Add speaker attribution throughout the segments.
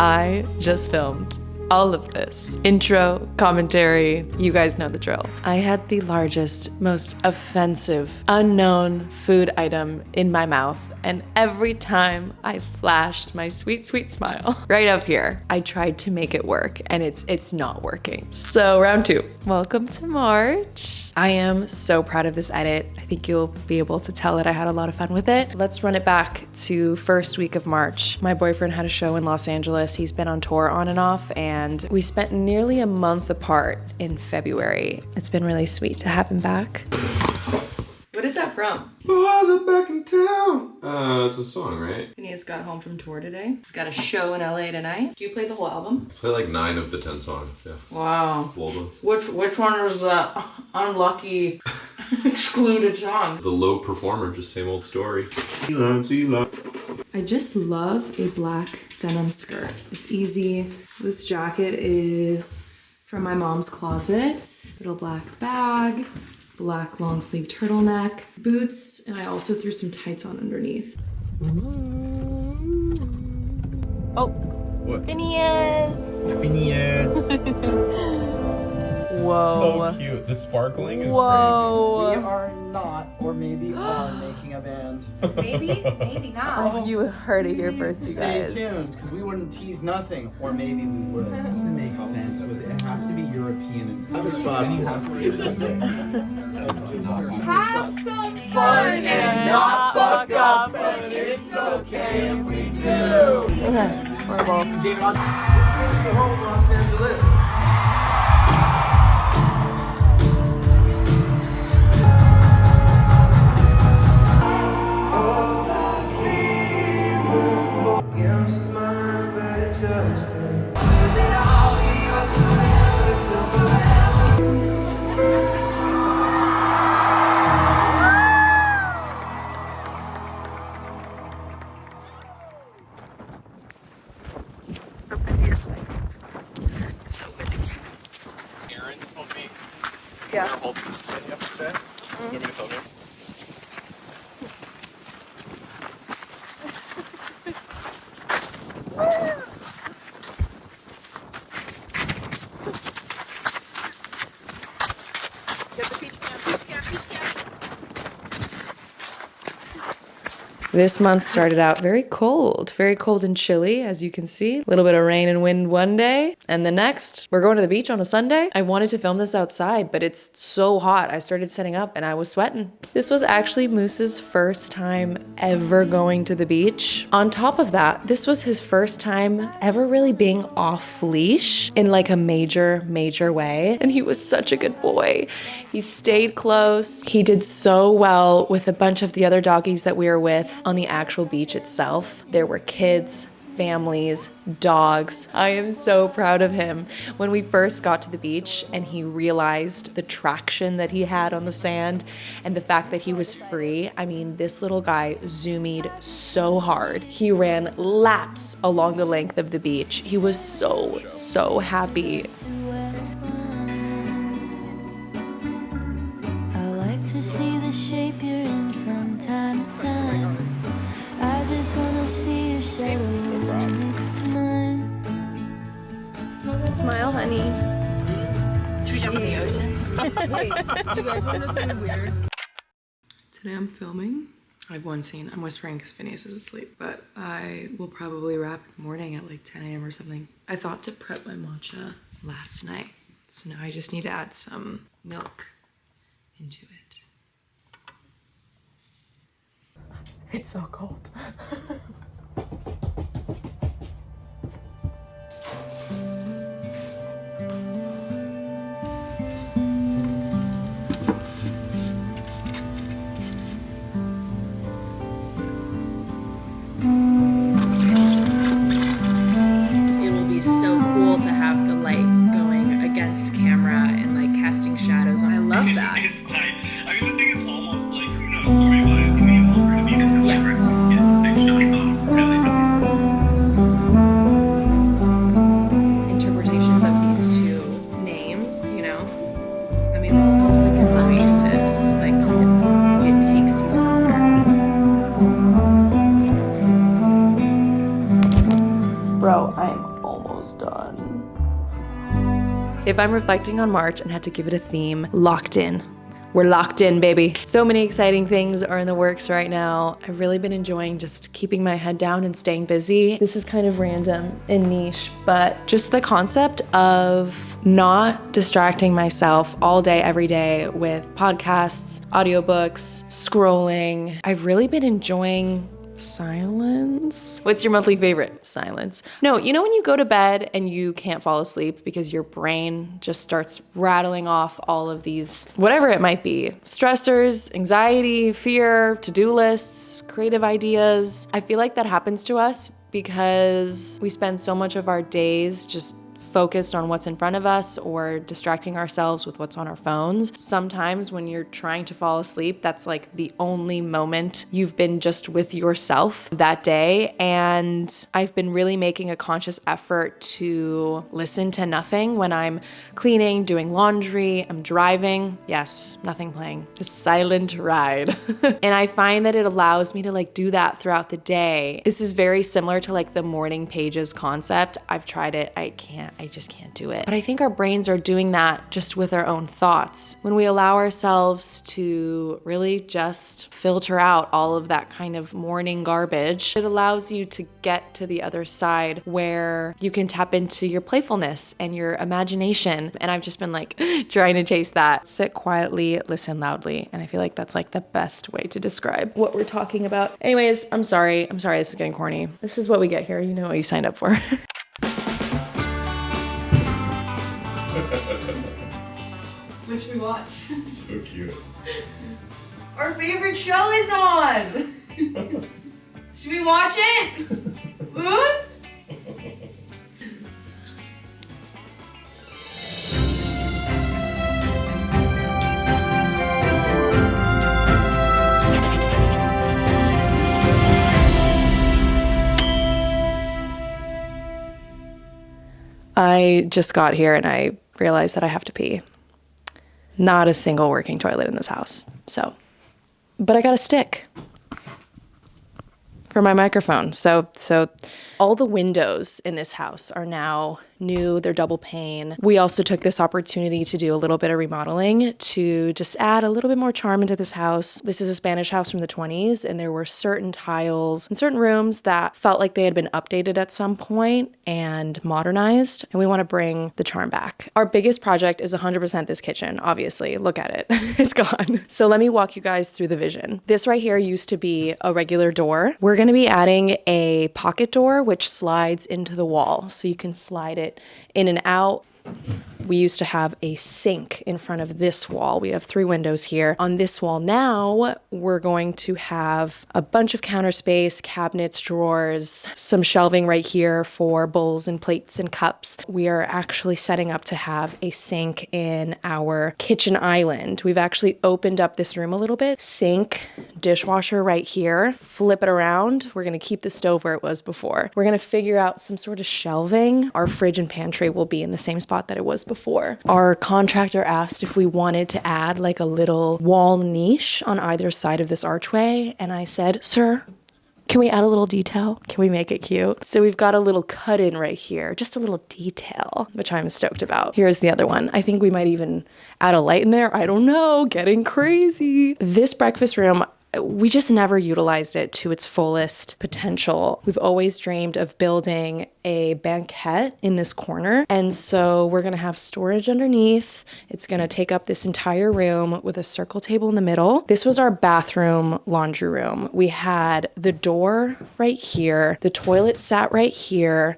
Speaker 1: I just filmed all of this. Intro, commentary, you guys know the drill. I had the largest, most offensive, unknown food item in my mouth, and every time I flashed my sweet, sweet smile right up here, I tried to make it work, and it's not working. So round two. Welcome to March. I am so proud of this edit. I think you'll be able to tell that I had a lot of fun with it. Let's run it back to first week of March. My boyfriend had a show in Los Angeles. He's been on tour on and off, and we spent nearly a month apart in February. It's been really sweet to have him back. What is that from?
Speaker 2: Was it back in town? It's a song, right?
Speaker 1: Phineas got home from tour today. He's got a show in LA tonight. Do you play the whole album?
Speaker 2: I play like 9 of the 10 songs, yeah.
Speaker 1: Wow.
Speaker 2: Old ones.
Speaker 1: Which one is the unlucky excluded song?
Speaker 2: The low performer, just same old story.
Speaker 1: I just love a black denim skirt. It's easy. This jacket is from my mom's closet. Little black bag. Black long sleeve turtleneck, boots, and I also threw some tights on underneath. Oh,
Speaker 2: What?
Speaker 1: Phineas!
Speaker 2: Phineas!
Speaker 1: Whoa.
Speaker 2: So cute. The sparkling is
Speaker 1: Whoa.
Speaker 3: We are not, or maybe are, making a band.
Speaker 4: Maybe, maybe not.
Speaker 1: Oh, you heard it here first, you
Speaker 3: Stay
Speaker 1: guys.
Speaker 3: tuned, because we wouldn't tease nothing, or maybe we would. It has to make sense with it. It has to be European and stuff.
Speaker 4: Have some
Speaker 3: Fun and not fuck up, but it's okay if we do.
Speaker 1: Horrible.
Speaker 3: David, let's go to home, Los Angeles.
Speaker 1: It's so windy.
Speaker 2: Aaron told me
Speaker 1: Yeah.
Speaker 2: yesterday. You want me to film you?
Speaker 1: This month started out very cold and chilly, as you can see. A little bit of rain and wind one day, and the next, we're going to the beach on a Sunday. I wanted to film this outside, but it's so hot. I started setting up and I was sweating. This was actually Moose's first time ever going to the beach. On top of that, this was his first time ever really being off leash in like a major way. And he was such a good boy. He stayed close. He did so well with a bunch of the other doggies that we were with on the actual beach itself. There were kids, families, dogs. I am so proud of him. When we first got to the beach and he realized the traction that he had on the sand and the fact that he was free, I mean, this little guy zoomed so hard. He ran laps along the length of the beach. He was so happy.
Speaker 5: I like to see the shape you're in from time to time. I just wanna see your shadow next to mine.
Speaker 1: Smile, honey.
Speaker 4: Should we jump in the ocean? Wait, do you guys want to know something weird?
Speaker 1: Today I'm filming. I have one scene. I'm whispering because Phineas is asleep, but I will probably wrap in the morning at like 10 a.m. or something. I thought to prep my matcha last night, so now I just need to add some milk into it. It's so cold. It will be so cool to have the light going against camera and like casting shadows on. I love that.
Speaker 6: It's tight. I mean, the thing is almost like, who knows, story-wise, I mean, we're gonna be different, like, it's fiction, I thought, really.
Speaker 1: Interpretations of these two names, you know? I mean, this smells like an oasis, like it takes you somewhere. Bro, I'm If I'm reflecting on March and had to give it a theme, locked in. We're locked in, baby. So many exciting things are in the works right now. I've really been enjoying just keeping my head down and staying busy. This is kind of random and niche, but just the concept of not distracting myself all day, every day with podcasts, audiobooks, scrolling. I've really been enjoying silence. What's your monthly favorite? Silence. No, you know when you go to bed and you can't fall asleep because your brain just starts rattling off all of these, whatever it might be, stressors, anxiety, fear, to-do lists, creative ideas. I feel like that happens to us because we spend so much of our days just focused on what's in front of us or distracting ourselves with what's on our phones. Sometimes when you're trying to fall asleep, that's like the only moment you've been just with yourself that day. And I've been really making a conscious effort to listen to nothing when I'm cleaning, doing laundry, I'm driving. Yes, nothing playing, just silent ride. And I find that it allows me to like do that throughout the day. This is very similar to like the morning pages concept. I've tried it. I just can't do it. But I think our brains are doing that just with our own thoughts. When we allow ourselves to really just filter out all of that kind of morning garbage, it allows you to get to the other side where you can tap into your playfulness and your imagination. And I've just been like trying to chase that. Sit quietly, listen loudly. And I feel like that's like the best way to describe what we're talking about. Anyways, I'm sorry this is getting corny. This is what we get here. You know what you signed up for.
Speaker 4: What should we watch?
Speaker 2: So cute.
Speaker 4: Our favorite show is on! Should we watch it? Moose?
Speaker 1: I just got here and I realized that I have to pee. Not a single working toilet in this house. But I got a stick for my microphone. So all the windows in this house are now new, they're double pane. We also took this opportunity to do a little bit of remodeling to just add a little bit more charm into this house. This is a Spanish house from the 20s, and there were certain tiles and certain rooms that felt like they had been updated at some point and modernized, and we want to bring the charm back. Our biggest project is 100% this kitchen, obviously. Look at it. It's gone. So let me walk you guys through the vision. This right here used to be a regular door. We're going to be adding a pocket door, which slides into the wall, so you can slide it in and out. We used to have a sink in front of this wall. We have 3 windows here. On this wall now, we're going to have a bunch of counter space, cabinets, drawers, some shelving right here for bowls and plates and cups. We are actually setting up to have a sink in our kitchen island. We've actually opened up this room a little bit. Sink, dishwasher right here. Flip it around. We're going to keep the stove where it was before. We're going to figure out some sort of shelving. Our fridge and pantry will be in the same spot that it was before. Our contractor asked if we wanted to add like a little wall niche on either side of this archway. And I said, sir, can we add a little detail? Can we make it cute? So we've got a little cut in right here, just a little detail, which I'm stoked about. Here's the other one. I think we might even add a light in there. I don't know, getting crazy. This breakfast room, we just never utilized it to its fullest potential. We've always dreamed of building a banquette in this corner. And so we're going to have storage underneath. It's going to take up this entire room with a circle table in the middle. This was our bathroom laundry room. We had the door right here. The toilet sat right here.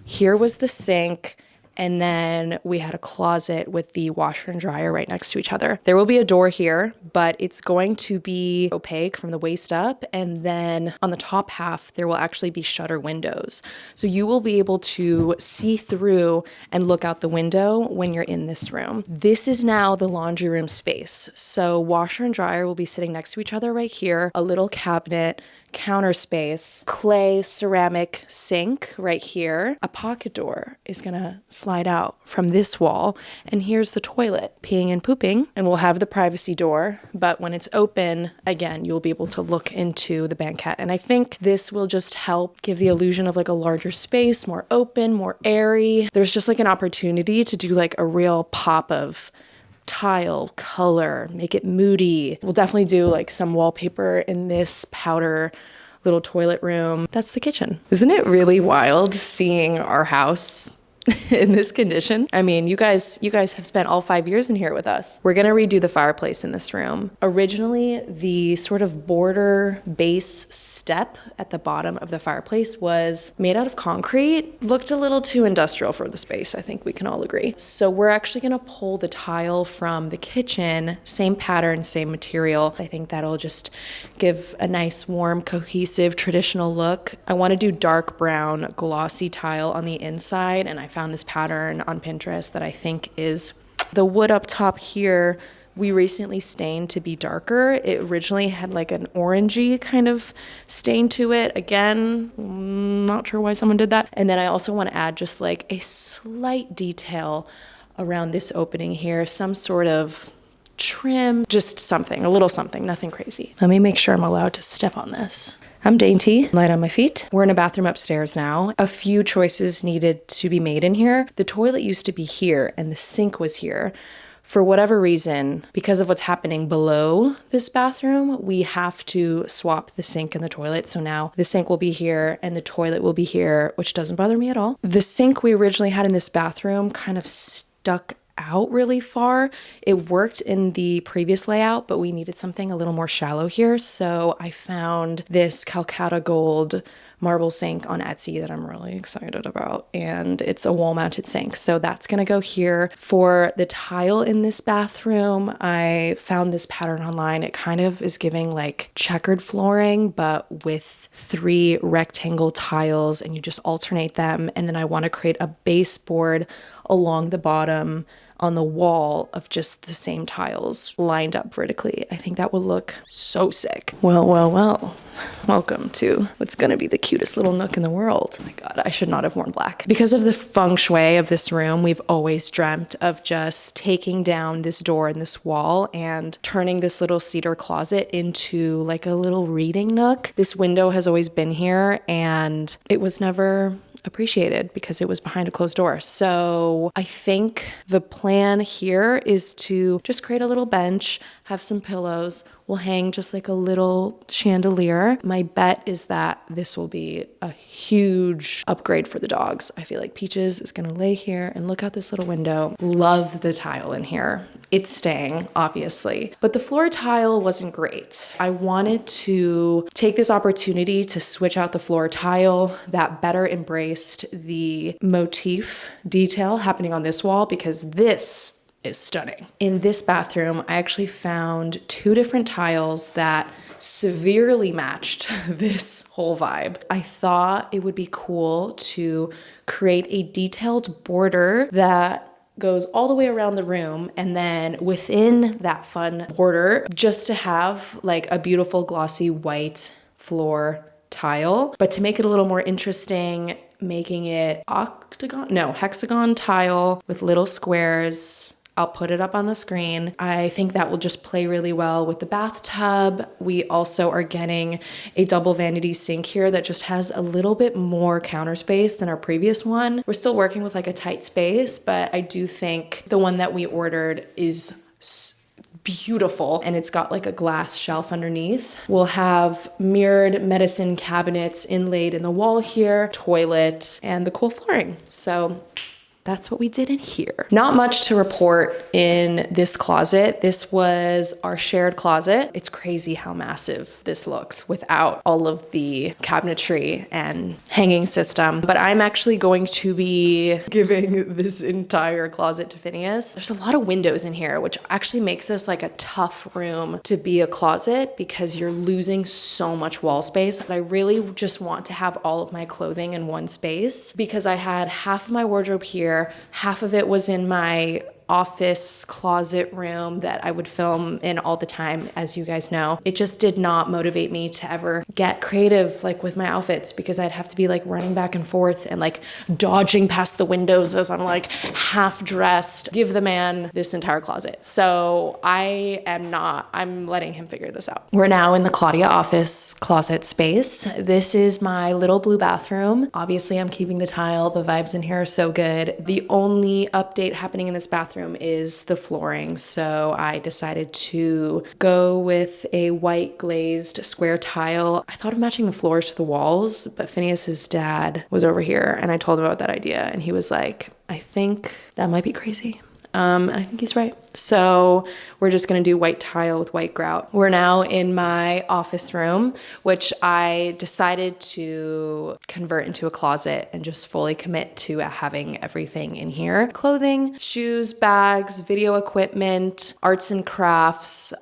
Speaker 1: Here was the sink. And then we had a closet with the washer and dryer right next to each other. There will be a door here, but it's going to be opaque from the waist up. And then on the top half, there will actually be shutter windows. So you will be able to see through and look out the window when you're in this room. This is now the laundry room space. So washer and dryer will be sitting next to each other right here. A little cabinet counter space, clay ceramic sink right here. A pocket door is gonna slide out from this wall. And here's the toilet, peeing and pooping. And we'll have the privacy door, but when it's open, again, you'll be able to look into the banquette. And I think this will just help give the illusion of like a larger space, more open, more airy. There's just like an opportunity to do like a real pop of tile, color, make it moody. We'll definitely do like some wallpaper in this powder little toilet room. That's the kitchen. Isn't it really wild seeing our house in this condition? I mean, you guys have spent all 5 years in here with us. We're gonna redo the fireplace in this room. Originally, the sort of border base step at the bottom of the fireplace was made out of concrete. Looked a little too industrial for the space, I think we can all agree. So we're actually gonna pull the tile from the kitchen, same pattern, same material. I think that'll just give a nice, warm, cohesive, traditional look. I wanna do dark brown, glossy tile on the inside, and I found this pattern on Pinterest that I think is the wood up top here. We recently stained to be darker. It originally had like an orangey kind of stain to it. Again, not sure why someone did that. And then I also want to add just like a slight detail around this opening here, some sort of trim, just something, a little something, nothing crazy. Let me make sure I'm allowed to step on this. I'm dainty, light on my feet. We're in a bathroom upstairs now. A few choices needed to be made in here. The toilet used to be here and the sink was here. For whatever reason, because of what's happening below this bathroom, we have to swap the sink and the toilet. So now the sink will be here and the toilet will be here, which doesn't bother me at all. The sink we originally had in this bathroom kind of stuck out really far. It worked in the previous layout, but we needed something a little more shallow here. So I found this Calcutta Gold marble sink on Etsy that I'm really excited about. And it's a wall mounted sink. So that's gonna go here. For the tile in this bathroom, I found this pattern online. It kind of is giving like checkered flooring, but with 3 rectangle tiles, and you just alternate them. And then I wanna create a baseboard along the bottom on the wall of just the same tiles lined up vertically. I think that would look so sick. Well. Welcome to what's gonna be the cutest little nook in the world. Oh my God, I should not have worn black. Because of the feng shui of this room, we've always dreamt of just taking down this door and this wall and turning this little cedar closet into like a little reading nook. This window has always been here and it was never appreciated because it was behind a closed door. So I think the plan here is to just create a little bench, have some pillows. We'll hang just like a little chandelier. My bet is that this will be a huge upgrade for the dogs. I feel like Peaches is gonna lay here and look out this little window. Love the tile in here. It's staying, obviously, but the floor tile wasn't great. I wanted to take this opportunity to switch out the floor tile that better embraced the motif detail happening on this wall, because this is stunning. In this bathroom, I actually found 2 different tiles that severely matched this whole vibe. I thought it would be cool to create a detailed border that goes all the way around the room, and then within that fun border, just to have like a beautiful glossy white floor tile. But to make it a little more interesting, making it hexagon tile with little squares. I'll put it up on the screen. I think that will just play really well with the bathtub. We also are getting a double vanity sink here that just has a little bit more counter space than our previous one. We're still working with like a tight space, but I do think the one that we ordered is beautiful, and it's got like a glass shelf underneath. We'll have mirrored medicine cabinets inlaid in the wall here, toilet, and the cool flooring. So that's what we did in here. Not much to report in this closet. This was our shared closet. It's crazy how massive this looks without all of the cabinetry and hanging system. But I'm actually going to be giving this entire closet to Phineas. There's a lot of windows in here, which actually makes this like a tough room to be a closet because you're losing so much wall space. But I really just want to have all of my clothing in one space because I had half of my wardrobe here, half of it was in my office closet room that I would film in all the time, as you guys know. It just did not motivate me to ever get creative like with my outfits, because I'd have to be like running back and forth and like dodging past the windows as I'm like half dressed. Give the man this entire closet. So I'm letting him figure this out. We're now in the Claudia office closet space. This is my little blue bathroom. Obviously, I'm keeping the tile. The vibes in here are so good. The only update happening in this bathroom is the flooring. So I decided to go with a white glazed square tile. I thought of matching the floors to the walls, but Phineas's dad was over here and I told him about that idea and he was like, I think that might be crazy. And I think he's right. So we're just gonna do white tile with white grout. We're now in my office room, which I decided to convert into a closet and just fully commit to having everything in here. Clothing, shoes, bags, video equipment, arts and crafts,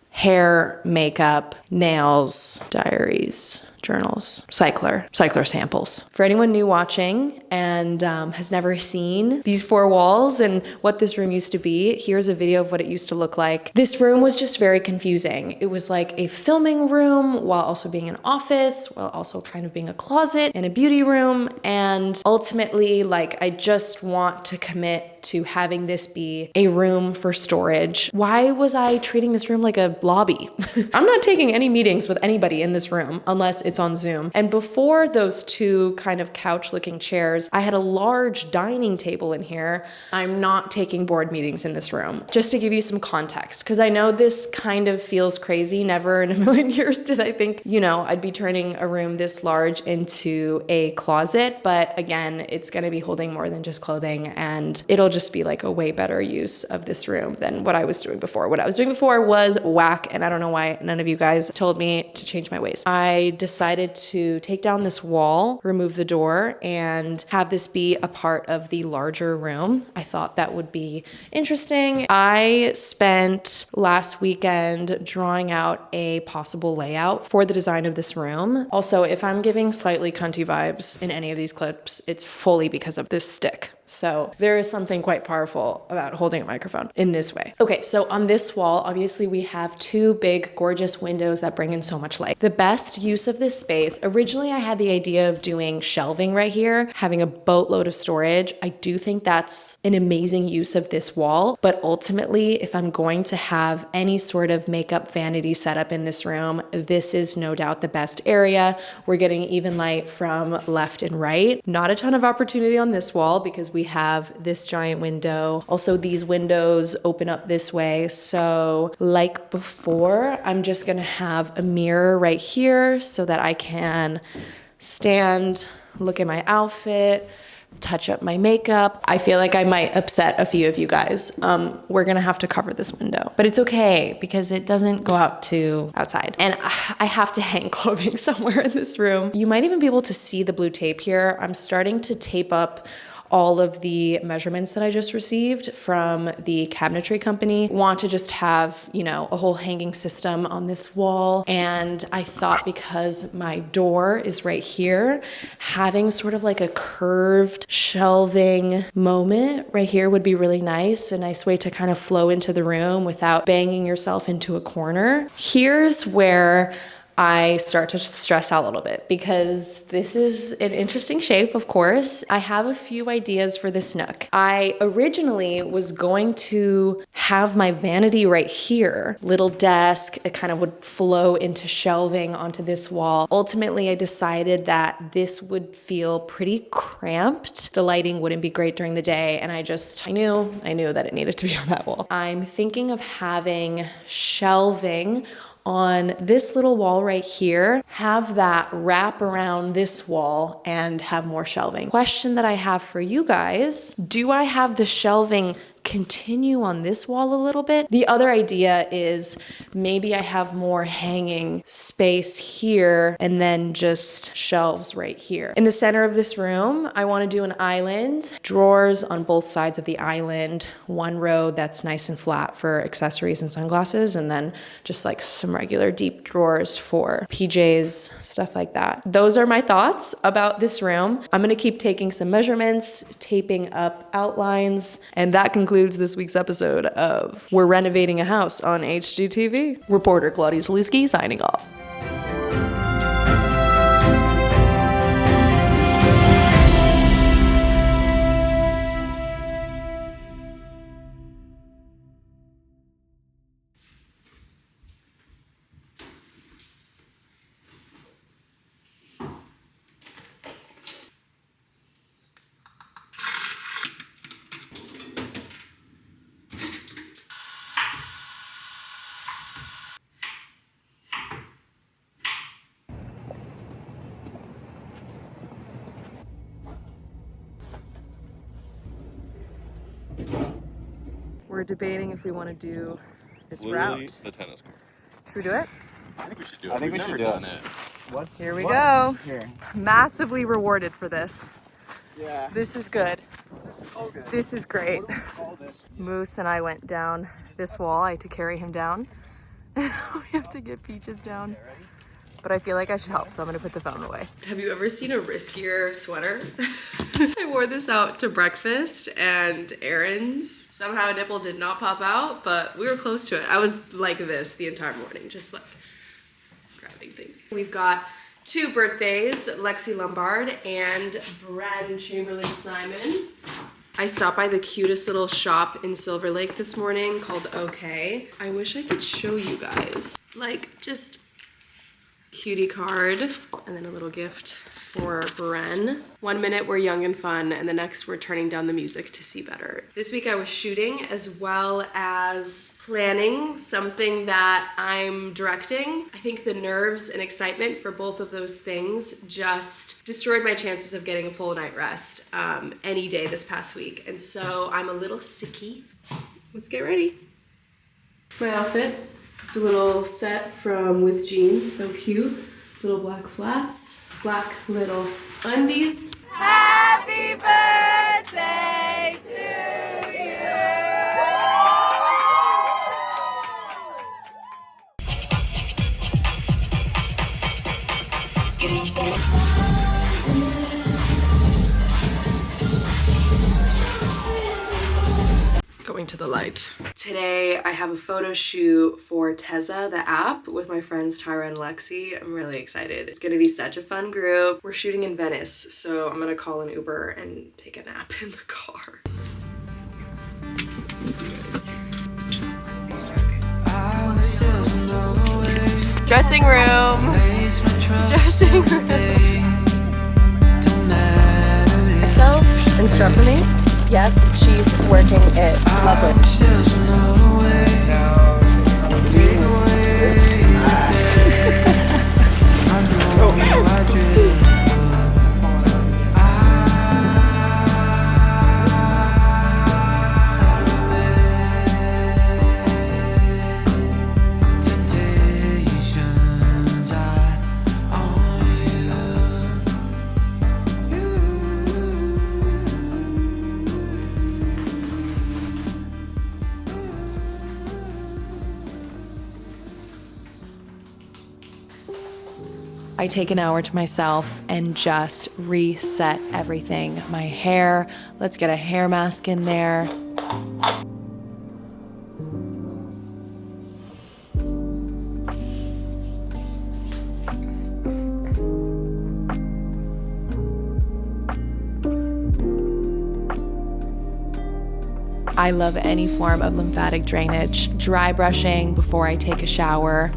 Speaker 1: hair, makeup, nails, diaries, journals, Cyklar samples. For anyone new watching and has never seen these four walls and what this room used to be, here's a video of what it used to look like. This room was just very confusing. It was like a filming room while also being an office, while also kind of being a closet and a beauty room. And ultimately, like, I just want to commit to having this be a room for storage. Why was I treating this room like a lobby? I'm not taking any meetings with anybody in this room unless it's on Zoom. And before those two kind of couch looking chairs, I had a large dining table in here. I'm not taking board meetings in this room. Just to give you some context, because I know this kind of feels crazy. Never in a million years did I think, I'd be turning a room this large into a closet. But again, it's going to be holding more than just clothing, and it'll just be like a way better use of this room than what I was doing before. What I was doing before was whack, and I don't know why none of you guys told me to change my ways. I decided to take down this wall, remove the door, and have this be a part of the larger room. I thought that would be interesting. I spent last weekend drawing out a possible layout for the design of this room. Also, if I'm giving slightly cunty vibes in any of these clips, it's fully because of this stick. So there is something quite powerful about holding a microphone in this way. Okay, so on this wall, obviously we have two big, gorgeous windows that bring in so much light. The best use of this space, originally I had the idea of doing shelving right here, having a boatload of storage. I do think that's an amazing use of this wall, but ultimately, if I'm going to have any sort of makeup vanity setup in this room, this is no doubt the best area. We're getting even light from left and right. Not a ton of opportunity on this wall because we have this giant window. Also, these windows open up this way. So like before, I'm just gonna have a mirror right here so that I can stand, look at my outfit, touch up my makeup. I feel like I might upset a few of you guys. We're gonna have to cover this window, but it's okay because it doesn't go out to outside. And I have to hang clothing somewhere in this room. You might even be able to see the blue tape here. I'm starting to tape up all of the measurements that I just received from the cabinetry company. Want to just have, a whole hanging system on this wall. And I thought because my door is right here, having sort of like a curved shelving moment right here would be really nice. A nice way to kind of flow into the room without banging yourself into a corner. Here's where I start to stress out a little bit because this is an interesting shape, of course. I have a few ideas for this nook. I originally was going to have my vanity right here, little desk. It kind of would flow into shelving onto this wall. Ultimately, I decided that this would feel pretty cramped. The lighting wouldn't be great during the day, and I knew that it needed to be on that wall. I'm thinking of having shelving on this little wall right here, have that wrap around this wall and have more shelving. Question that I have for you guys, do I have the shelving continue on this wall a little bit? The other idea is maybe I have more hanging space here and then just shelves right here. In the center of this room, I want to do an island, drawers on both sides of the island, one row that's nice and flat for accessories and sunglasses, and then just like some regular deep drawers for PJs, stuff like that. Those are my thoughts about this room. I'm going to keep taking some measurements, taping up outlines, and that concludes concludes this week's episode of We're Renovating a House on HGTV. Reporter Claudia Sulewski signing off. We're debating if we want to do this route.
Speaker 2: The tennis court.
Speaker 1: Should we do it?
Speaker 2: I think we should do it.
Speaker 3: I think
Speaker 2: We've
Speaker 3: we should
Speaker 2: never
Speaker 3: do
Speaker 2: done it.
Speaker 1: Here we go.
Speaker 3: Here.
Speaker 1: Massively rewarded for this.
Speaker 3: Yeah.
Speaker 1: This is good.
Speaker 3: This is so good.
Speaker 1: This is great.
Speaker 3: What do we call this?
Speaker 1: Moose and I went down this wall. I had to carry him down. We have to get Peaches down. But I feel like I should help, so I'm gonna put the phone away. Have you ever seen a riskier sweater? I wore this out to breakfast and errands. Somehow a nipple did not pop out, but we were close to it. I was like this the entire morning, just like grabbing things. We've got 2 birthdays, Lexi Lombard and Braden Chamberlain Simon. I stopped by the cutest little shop in Silver Lake this morning called OK. I wish I could show you guys. Like, just cutie card and then a little gift for Bren. 1 minute we're young and fun and the next we're turning down the music to see better. This week I was shooting as well as planning something that I'm directing. I think the nerves and excitement for both of those things just destroyed my chances of getting a full night rest any day this past week. And so I'm a little sicky. Let's get ready. My outfit. It's a little set from With Jeans, so cute. Little black flats, black little undies. Happy birthday to you! Going to the light. Today I have a photo shoot for Teza, the app, with my friends Tyra and Lexi. I'm really excited. It's gonna be such a fun group. We're shooting in Venice, so I'm gonna call an Uber and take a nap in the car. Dressing room. Dressing room. So, instruct for me. Yes, she's working it. Lovely. I take an hour to myself and just reset everything. My hair, let's get a hair mask in there. I love any form of lymphatic drainage. Dry brushing before I take a shower.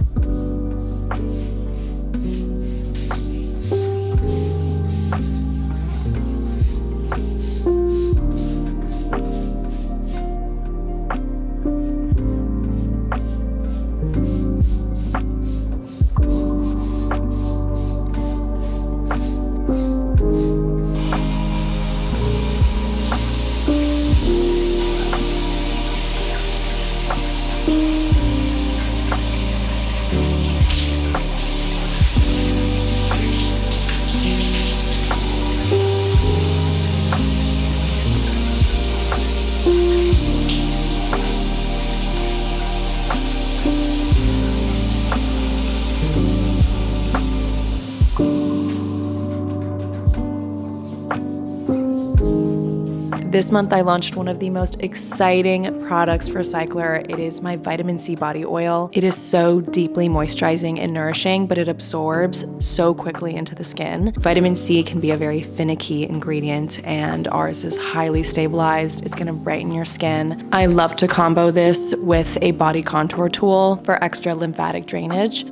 Speaker 1: This month I launched one of the most exciting products for Cyklar. It is my vitamin C body oil. It is so deeply moisturizing and nourishing, but it absorbs so quickly into the skin. Vitamin C can be a very finicky ingredient, and ours is highly stabilized. It's gonna brighten your skin. I love to combo this with a body contour tool for extra lymphatic drainage.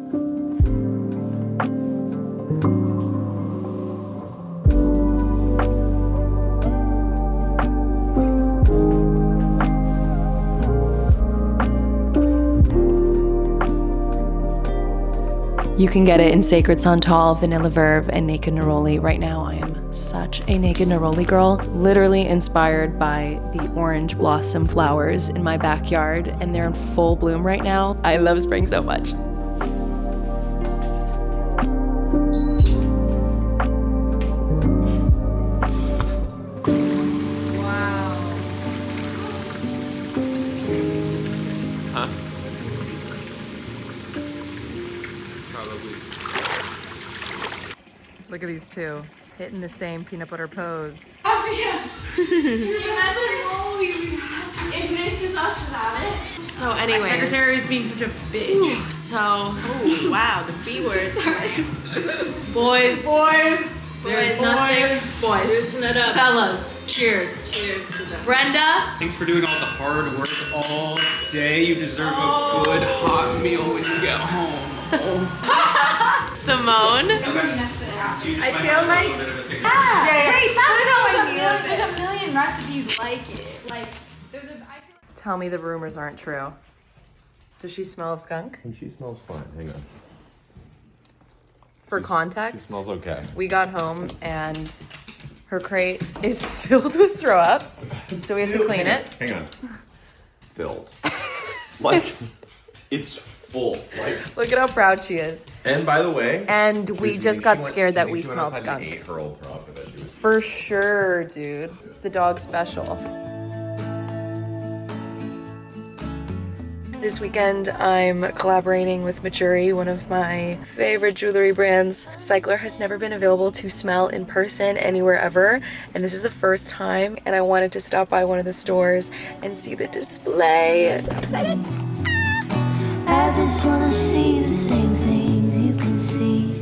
Speaker 1: You can get it in Sacred Santal, Vanilla Verve, and Naked Neroli. Right now, I am such a Naked Neroli girl, literally inspired by the orange blossom flowers in my backyard, and they're in full bloom right now. I love spring so much. Look at these two, hitting the same peanut butter pose.
Speaker 7: If this is us without it.
Speaker 1: So anyways.
Speaker 7: My secretary is being such a bitch.
Speaker 1: Ooh, so.
Speaker 7: Oh, wow, the B word.
Speaker 1: Boys.
Speaker 7: There's
Speaker 1: nothing.
Speaker 7: Boys.
Speaker 1: Loosen it up. Fellas. Cheers.
Speaker 7: Cheers to them.
Speaker 1: Brenda.
Speaker 2: Thanks for doing all the hard work all day. You deserve a good hot meal when you get home.
Speaker 1: The moan.
Speaker 7: I feel like.
Speaker 4: Wait, that's how I knew. There's a million recipes like it. Like, there's a. I feel like.
Speaker 1: Tell me the rumors aren't true. Does she smell of skunk?
Speaker 2: And she smells fine. Hang on.
Speaker 1: For
Speaker 2: She
Speaker 1: context,
Speaker 2: smells okay.
Speaker 1: we got home and her crate is filled with throw up, so we have to clean it.
Speaker 2: Hang on. Filled. Like, it's full. Like.
Speaker 1: Look at how proud she is.
Speaker 2: And by the way.
Speaker 1: And we just got scared that we
Speaker 2: she went
Speaker 1: smelled
Speaker 2: outside and
Speaker 1: skunk.
Speaker 2: ate her old throw up, I bet she was.
Speaker 1: For sure, dude. It's the dog special. This weekend, I'm collaborating with Majuri, one of my favorite jewelry brands. Cyklar has never been available to smell in person anywhere ever, and this is the first time, and I wanted to stop by one of the stores and see the display. I'm so excited.
Speaker 5: I just wanna see the same things you can see.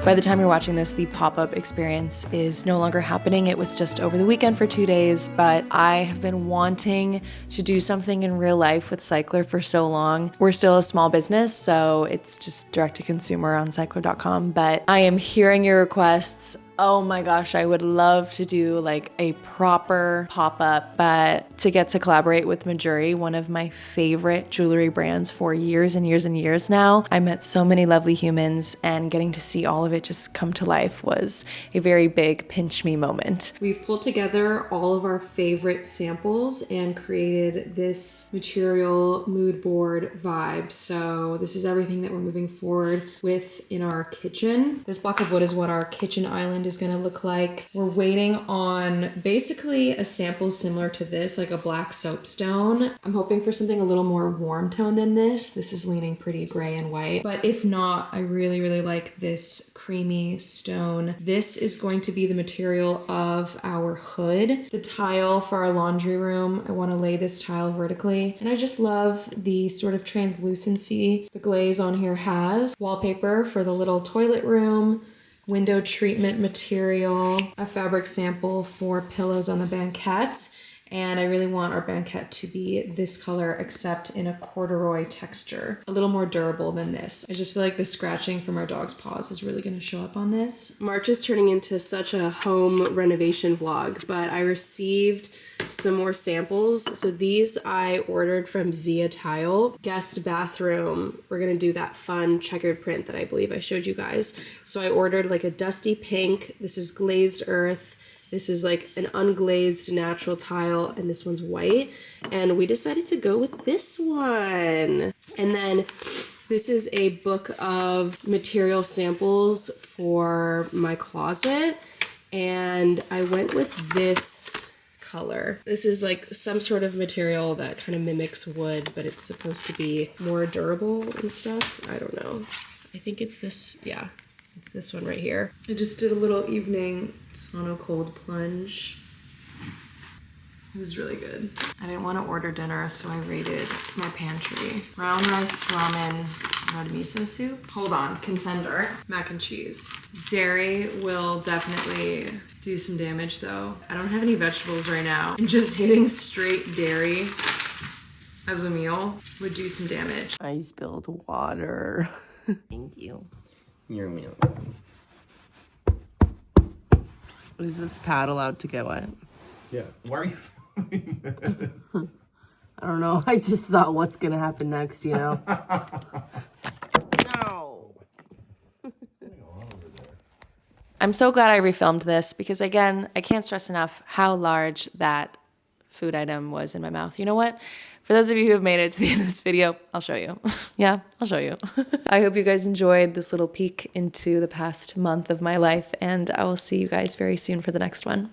Speaker 1: By the time you're watching this, the pop-up experience is no longer happening. It was just over the weekend for 2 days, but I have been wanting to do something in real life with Cyklar for so long. We're still a small business, so it's just direct to consumer on cyklar.com, but I am hearing your requests. Oh my gosh, I would love to do like a proper pop-up, but to get to collaborate with Majuri, one of my favorite jewelry brands for years and years and years now. I met so many lovely humans, and getting to see all of it just come to life was a very big pinch me moment.
Speaker 8: We've pulled together all of our favorite samples and created this material mood board vibe. So this is everything that we're moving forward with in our kitchen. This block of wood is what our kitchen island is gonna look like. We're waiting on basically a sample similar to this, like a black soapstone. I'm hoping for something a little more warm tone than this. This is leaning pretty gray and white, but if not, I really, really like this creamy stone. This is going to be the material of our hood. The tile for our laundry room, I wanna lay this tile vertically, and I just love the sort of translucency the glaze on here has. Wallpaper for the little toilet room, window treatment material, a fabric sample for pillows on the banquettes, and I really want our banquette to be this color except in a corduroy texture, a little more durable than this. I just feel like the scratching from our dog's paws is really going to show up on this. March is turning into such a home renovation vlog, but I received some more samples. So these I ordered from Zia Tile. Guest bathroom, we're gonna do that fun checkered print that I believe I showed you guys. So I ordered like a dusty pink. This is glazed earth. This is like an unglazed natural tile, and this one's white. And we decided to go with this one. And then this is a book of material samples for my closet. And I went with this color. This is like some sort of material that kind of mimics wood, but it's supposed to be more durable and stuff. I don't know. I think it's this, yeah.
Speaker 1: It's this one right here.
Speaker 8: I just did a little evening sauna cold plunge. It was really good. I didn't want to order dinner, so I raided my pantry. Brown rice, ramen, red miso soup. Hold on, contender. Mac and cheese. Dairy will definitely do some damage though. I don't have any vegetables right now. And just hitting straight dairy as a meal would do some damage.
Speaker 1: I spilled water. Thank you.
Speaker 2: You're welcome.
Speaker 1: Is this pad allowed to get wet?
Speaker 2: Yeah. Why are you filming this?
Speaker 1: I don't know. I just thought what's gonna happen next, you know? No. I'm so glad I refilmed this because again, I can't stress enough how large that food item was in my mouth. You know what? For those of you who have made it to the end of this video, I'll show you. Yeah, I'll show you. I hope you guys enjoyed this little peek into the past month of my life, and I will see you guys very soon for the next one.